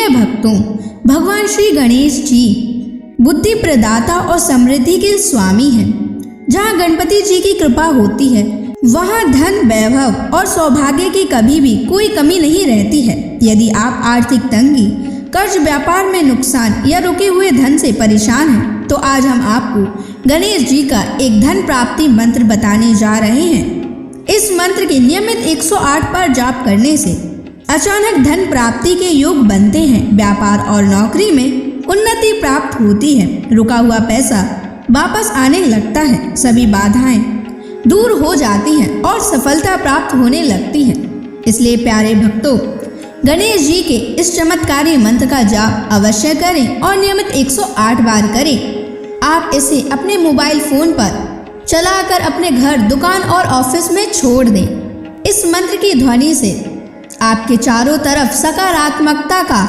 प्रिय भक्तों, भगवान श्री गणेश जी बुद्धि प्रदाता और समृद्धि के स्वामी हैं। जहाँ गणपति जी की कृपा होती है वहाँ धन, वैभव और सौभाग्य की कभी भी कोई कमी नहीं रहती है। यदि आप आर्थिक तंगी, कर्ज, व्यापार में नुकसान या रुके हुए धन से परेशान हैं, तो आज हम आपको गणेश जी का एक धन प्राप्ति मंत्र बताने जा रहे हैं। इस मंत्र के नियमित 108 बार जाप करने से अचानक धन प्राप्ति के योग बनते हैं। व्यापार और नौकरी में उन्नति प्राप्त होती है। रुका हुआ पैसा वापस आने लगता है। सभी बाधाएं दूर हो जाती हैं और सफलता प्राप्त होने लगती है। इसलिए प्यारे भक्तों, गणेश जी के इस चमत्कारी मंत्र का जाप अवश्य करें और नियमित 108 बार करें। आप इसे अपने मोबाइल फोन पर चलाकर अपने घर, दुकान और ऑफिस में छोड़ दें। इस मंत्र की ध्वनि से आपके चारों तरफ सकारात्मकता का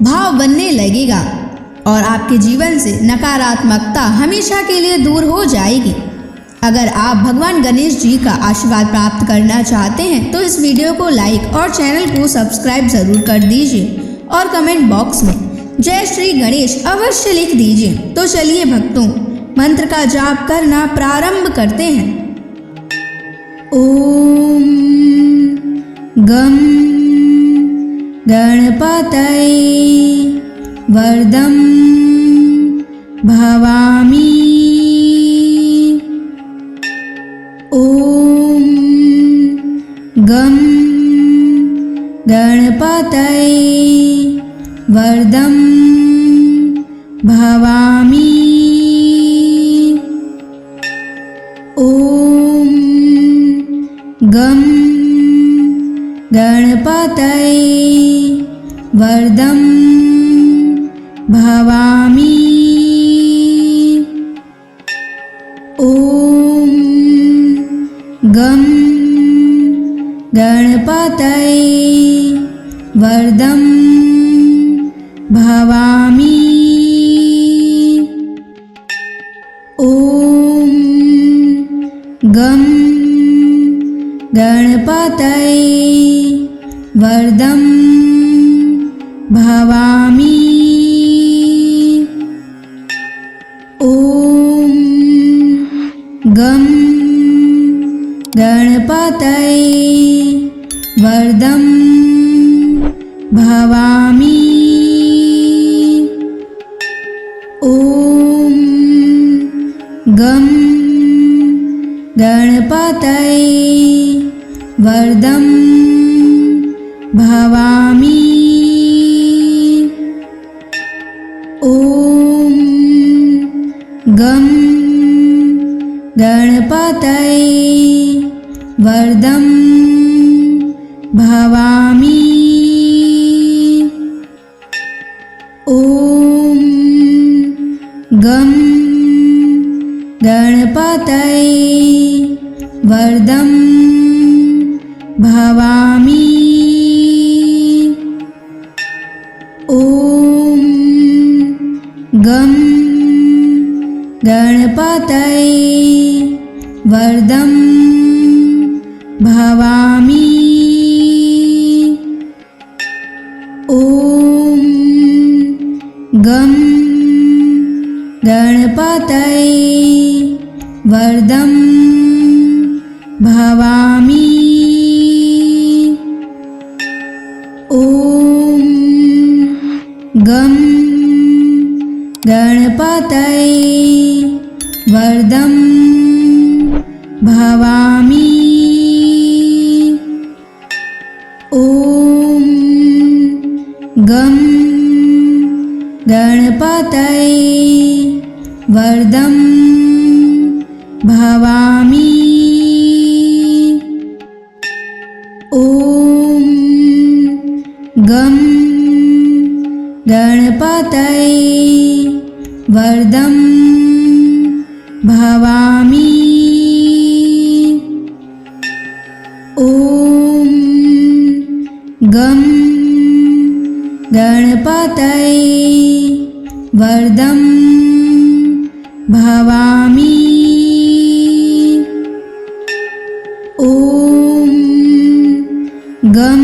भाव बनने लगेगा और आपके जीवन से नकारात्मकता हमेशा के लिए दूर हो जाएगी। अगर आप भगवान गणेश जी का आशीर्वाद प्राप्त करना चाहते हैं तो इस वीडियो को लाइक और चैनल को सब्सक्राइब जरूर कर दीजिए और कमेंट बॉक्स में जय श्री गणेश अवश्य लिख दीजिए। तो चलिए भक्तों, मंत्र का जाप करना प्रारंभ करते हैं। ओम गम गणपतये वरदं भवामि। ओम गम गणपतये वरदं भवामि। ओम गम गणपतये वरदं भवामि। ओम गम गणपतये वरदं भवामि। ओम गम गणपतये वरदं भवामि। ओम गम गणपतये वरदं भवामि। ओम गम गणपतये वरदं भवामि। ओम गम गणपतये वरदं भवामि। ओम गम गणपतये वरदं भवामि। ओम गम गणपतये वरदं भवामि। ओम गम गणपतये वरदं भवामि। ओम गम गणपतये वरदं भवामि। ओम गम गणपतये वरदं भवामि। ओम गम गणपतये वरदं भवामि। ओम गम गणपतये वरदं भवामि। ओम गम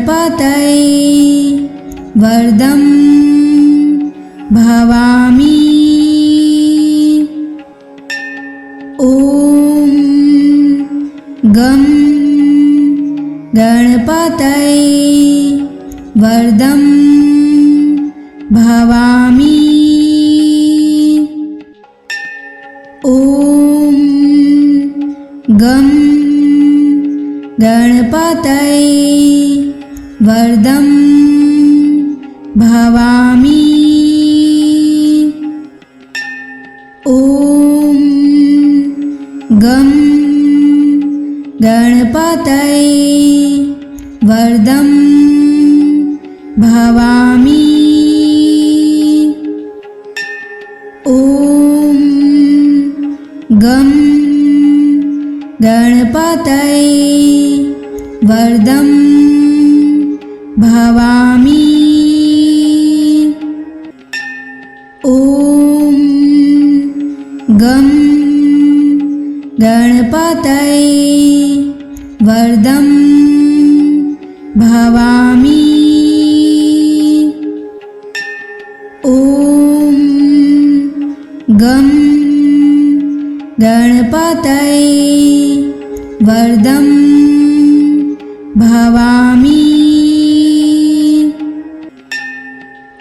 गणपतये वरदं भवामि। ॐ गं गणपतये वरदं भवामि। ॐ गं गणपतये वरदं भवामि। ॐ गं गणपतये वरदं भवामि। ॐ गं गणपतये वरदं भवामि। ॐ गं गणपतये वरदं भवामि। ॐ गं गणपतये वरदं भवामि।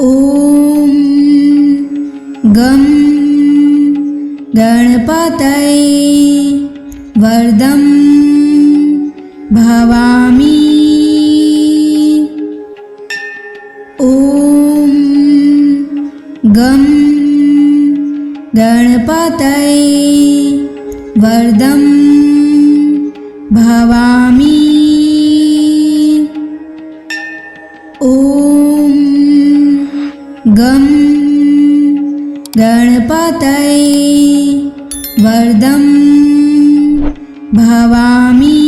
ॐ गं गणपतये वरदं भवामि। ॐ गं गणपतये वरदं भवामि। ॐ गं गणपतये वरदं भवामि।